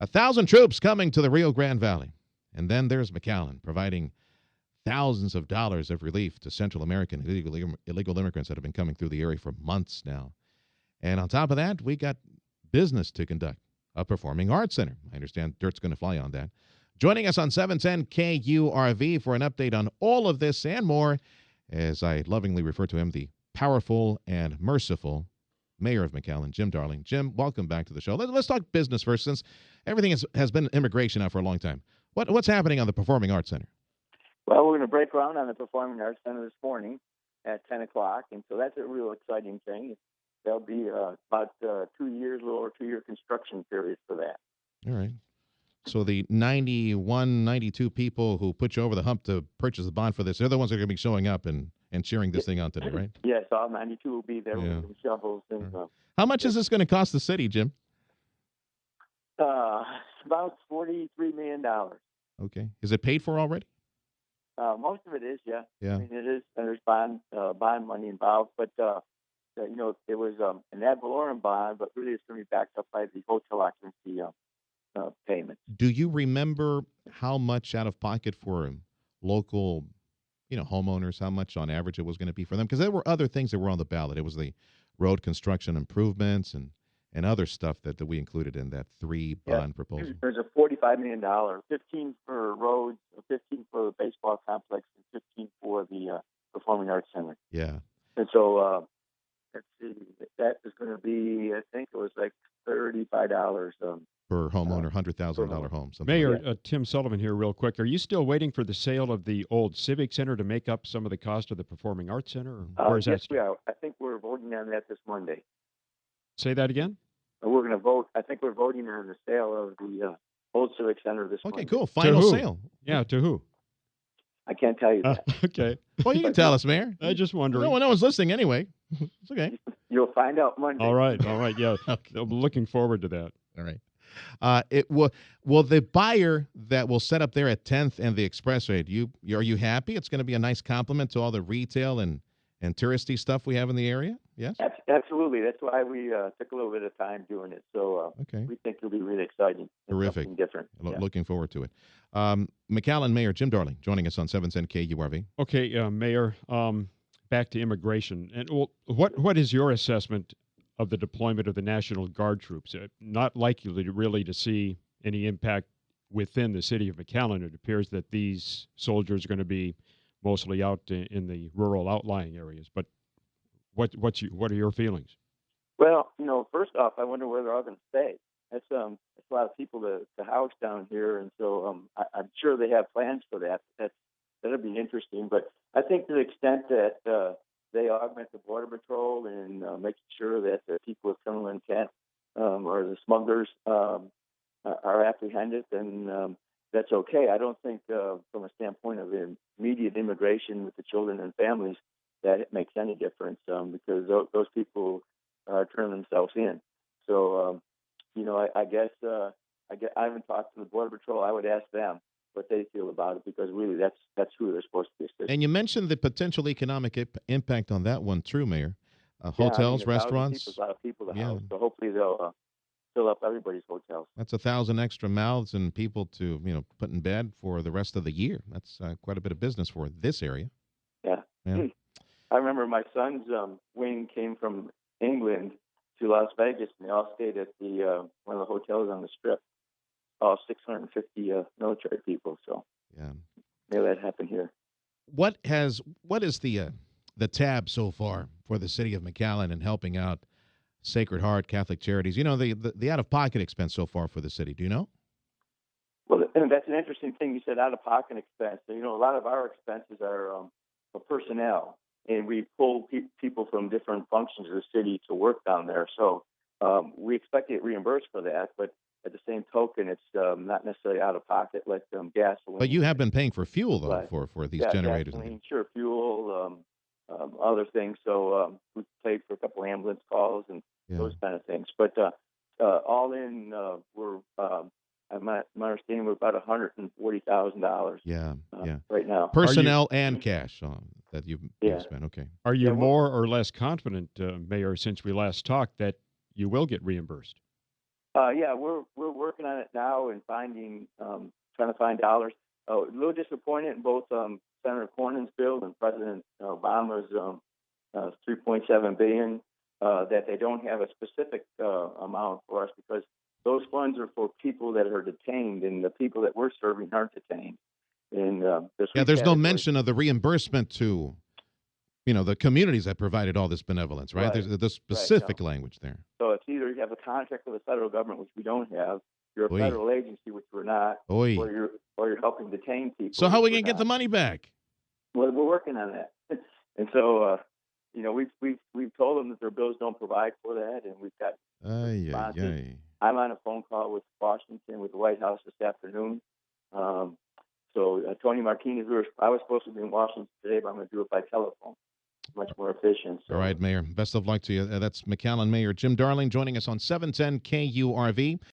1,000 troops coming to the Rio Grande Valley. And then there's McAllen providing thousands of dollars of relief to Central American illegal immigrants that have been coming through the area for months now. And on top of that, we got business to conduct, a performing arts center. I understand dirt's going to fly on that. Joining us on 710 KURV for an update on all of this and more, as I lovingly refer to him, the powerful and merciful Mayor of McAllen, Jim Darling. Jim, welcome back to the show. Let's talk business first, since everything has been immigration now for a long time. What's happening on the Performing Arts Center? Well, we're going to break ground on the Performing Arts Center this morning at 10 o'clock, and so that's a real exciting thing. There'll be about 2 years, a little over 2-year construction period for that. All right. So the 91, 92 people who put you over the hump to purchase the bond for this, they're the ones that are going to be showing up and cheering this thing on today, right? Yes, all 92 will be there with some shovels. And, how much is this going to cost the city, Jim? About $43 million. Okay. Is it paid for already? Most of it is, yeah. Yeah. I mean, it is. There's bond money involved, but it was an ad valorem bond, but really it's going to be backed up by the hotel occupancy payment. Do you remember how much out of pocket for local, homeowners, how much on average it was going to be for them? Because there were other things that were on the ballot. It was the road construction improvements and other stuff that we included in that bond proposal. There's a $45 million, 15 for roads, 15 for the baseball complex, and 15 for the Performing Arts Center. Yeah. And so let's see, that is going to be, I think it was like $35 per homeowner, $100,000 home. Mayor, Tim Sullivan here real quick. Are you still waiting for the sale of the old Civic Center to make up some of the cost of the Performing Arts Center? Or where's yes, that? we are. I think we're voting on that this Monday. Say that again? We're going to vote. I think we're voting on the sale of the old Civic Center this Monday. Okay, cool. Final sale. Yeah, to who? I can't tell you that. Okay. Well, you can tell us, Mayor. I just wondering. No one's listening anyway. It's okay. You'll find out Monday. All right. Yeah. Okay. I'm looking forward to that. All right. It will the buyer that will set up there at 10th and the Expressway, are you happy? It's going to be a nice compliment to all the retail and touristy stuff we have in the area? Yes? Absolutely. That's why we took a little bit of time doing it. So we think it'll be really exciting. Terrific. Something different. Looking forward to it. McAllen Mayor Jim Darling joining us on 710 KURV. Okay, Mayor, back to immigration. And what is your assessment of the deployment of the National Guard troops? Not likely really to see any impact within the city of McAllen. It appears that these soldiers are going to be mostly out in the rural outlying areas. But what are your feelings? Well, first off, I wonder where they're all going to stay. That's a lot of people to house down here, and so I'm sure they have plans for that. That'll be interesting. But I think to the extent that they augment the Border Patrol and making sure that the people with criminal intent or the smugglers are apprehended, then that's okay. I don't think from a standpoint of immediate immigration with the children and families that it makes any difference because those people turn themselves in. So, I guess I haven't talked to the Border Patrol. I would ask them what they feel about it because really that's who they're supposed to be assisting. And you mentioned the potential economic impact on that one, true, Mayor. Hotels, restaurants. A lot of people to house, so hopefully they'll fill up everybody's hotels. That's 1,000 extra mouths and people to put in bed for the rest of the year. That's quite a bit of business for this area. Yeah. Yeah. I remember my son's wing came from England to Las Vegas, and they all stayed at the one of the hotels on the Strip. All 650 military people. So maybe that happened here. What is the tab so far for the city of McAllen in helping out Sacred Heart Catholic Charities? The out-of-pocket expense so far for the city. Do you know? Well, and that's an interesting thing you said, out-of-pocket expense. A lot of our expenses are for personnel, and we pull people from different functions of the city to work down there. So we expect to get reimbursed for that, but at the same token, it's not necessarily out of pocket like gasoline. But you have been paying for fuel, though, for these generators. Gasoline, sure, fuel, other things. So we paid for a couple ambulance calls and those kind of things. But all in, we're my understanding we're about $140,000. Right now. Personnel and cash that you've spent. Okay. Are you more or less confident, Mayor, since we last talked, that you will get reimbursed? Yeah, we're working on it now and finding trying to find dollars. A little disappointed in both Senator Cornyn's bill and President Obama's 3.7 billion that they don't have a specific amount for us because those funds are for people that are detained and the people that we're serving aren't detained. In the Yeah, three there's no categories. mention of the reimbursement to, the communities that provided all this benevolence, right? Right, There's the right. specific No. language there. So it's either you have a contract with the federal government, which we don't have, you're a Oy, federal agency, which we're not, oy. or you're helping detain So people, how are which we we're going to get not. the money back? Well, we're working on that, and so we've told them that their bills don't provide for that, and we've got Ay, ay, responses. ay. I'm on a phone call with Washington, with the White House this afternoon. So Tony Martinez, I was supposed to be in Washington today, but I'm going to do it by telephone. Much more efficient. So. All right, Mayor. Best of luck to you. That's McAllen Mayor Jim Darling joining us on 710 KURV.